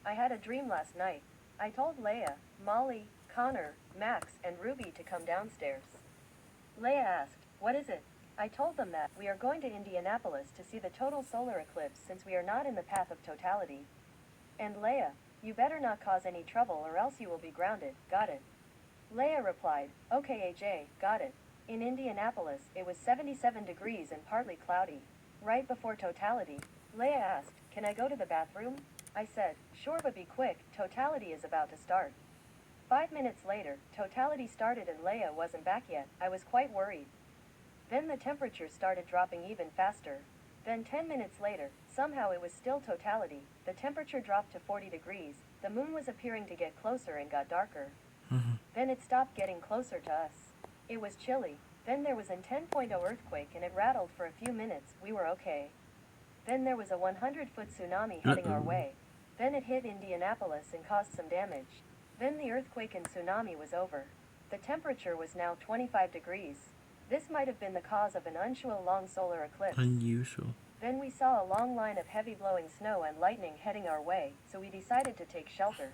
I had a dream last night. I told Leia, Molly, Connor, Max, and Ruby to come downstairs. Leia asked, "What is it?" I told them that we are going to Indianapolis to see the total solar eclipse since we are not in the path of totality. And Leia, "You better not cause any trouble or else you will be grounded, got it?" Leia replied, "Okay AJ, got it." In Indianapolis, it was 77 degrees and partly cloudy. Right before totality, Leia asked, "Can I go to the bathroom?" I said, "Sure, but be quick, totality is about to start." 5 minutes later, totality started and Leia wasn't back yet. I was quite worried. Then the temperature started dropping even faster. Then 10 minutes later, somehow it was still totality. The temperature dropped to 40 degrees. The moon was appearing to get closer and got darker. Then it stopped getting closer to us. It was chilly. Then there was a 10.0 earthquake and it rattled for a few minutes. We were okay. Then there was a 100-foot tsunami heading our way. Then it hit Indianapolis and caused some damage. Then the earthquake and tsunami was over. The temperature was now 25 degrees. This might have been the cause of an unusual long solar eclipse. Unusual. Then we saw a long line of heavy blowing snow and lightning heading our way, so we decided to take shelter.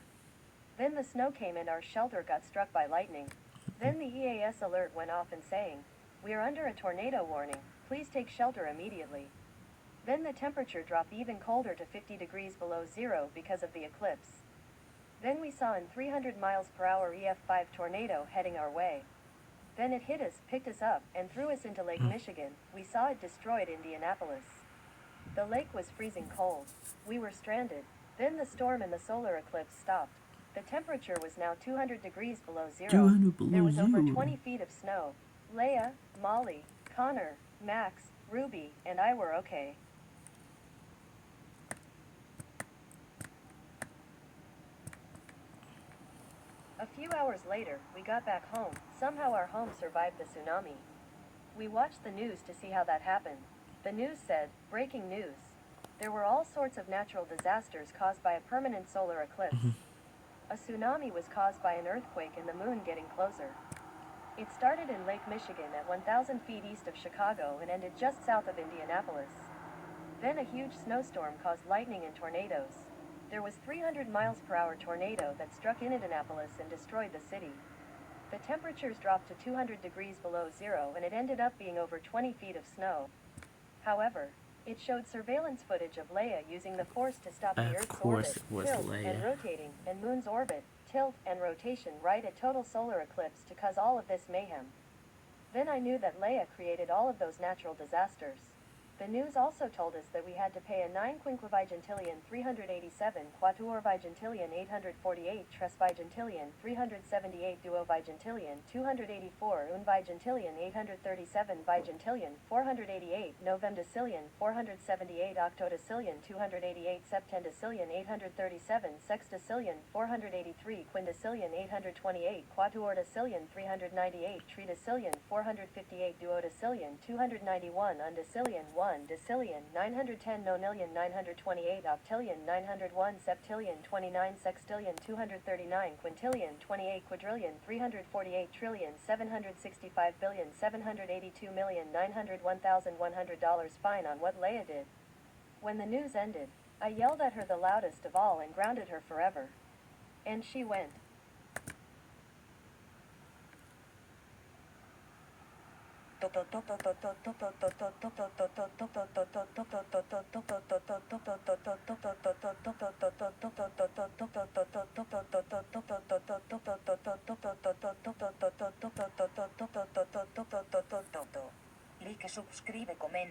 Then the snow came and our shelter got struck by lightning. Then the EAS alert went off and saying, "We are under a tornado warning, please take shelter immediately." Then the temperature dropped even colder to 50 degrees below zero because of the eclipse. Then we saw an 300 miles per hour EF5 tornado heading our way. Then it hit us, picked us up, and threw us into Lake Michigan. We saw it destroyed Indianapolis. The lake was freezing cold. We were stranded. Then the storm and the solar eclipse stopped. The temperature was now 200 degrees below zero. 200 below There was over zero. 20 feet of snow. Leia, Molly, Connor, Max, Ruby, and I were okay. A few hours later, we got back home. Somehow our home survived the tsunami. We watched the news to see how that happened. The news said, "Breaking news. There were all sorts of natural disasters caused by a permanent solar eclipse. A tsunami was caused by an earthquake and the moon getting closer. It started in Lake Michigan at 1,000 feet east of Chicago and ended just south of Indianapolis. Then a huge snowstorm caused lightning and tornadoes. There was 300 miles per hour tornado that struck Indianapolis and destroyed the city. The temperatures dropped to 200 degrees below zero and it ended up being over 20 feet of snow. However, it showed surveillance footage of Leia using the force to stop the Earth's orbit, tilt, and rotating, and Moon's orbit, tilt, and rotation right at total solar eclipse to cause all of this mayhem. Then I knew that Leia created all of those natural disasters. The news also told us that we had to pay a 9 quinquevigentillion 387 quatuorvigentillion 848 tresvigentillion 378 duovigentillion 284 unvigentillion 837 vigentillion 488 novemdecillion 478 octodecillion 288 septendecillion 837 sextecillion 483 quindecillion 828 quatuordecillion 398 tridecillion 458 duodecillion 291 undecillion 1 decillion 910 nonillion 928 octillion 901 septillion 29 sextillion 239 quintillion 28 quadrillion 348 trillion 765 billion 782 million $901,100 fine on what Leia did. When the news ended, I yelled at her the loudest of all and grounded her forever. And she went. Like, subscribe, comment.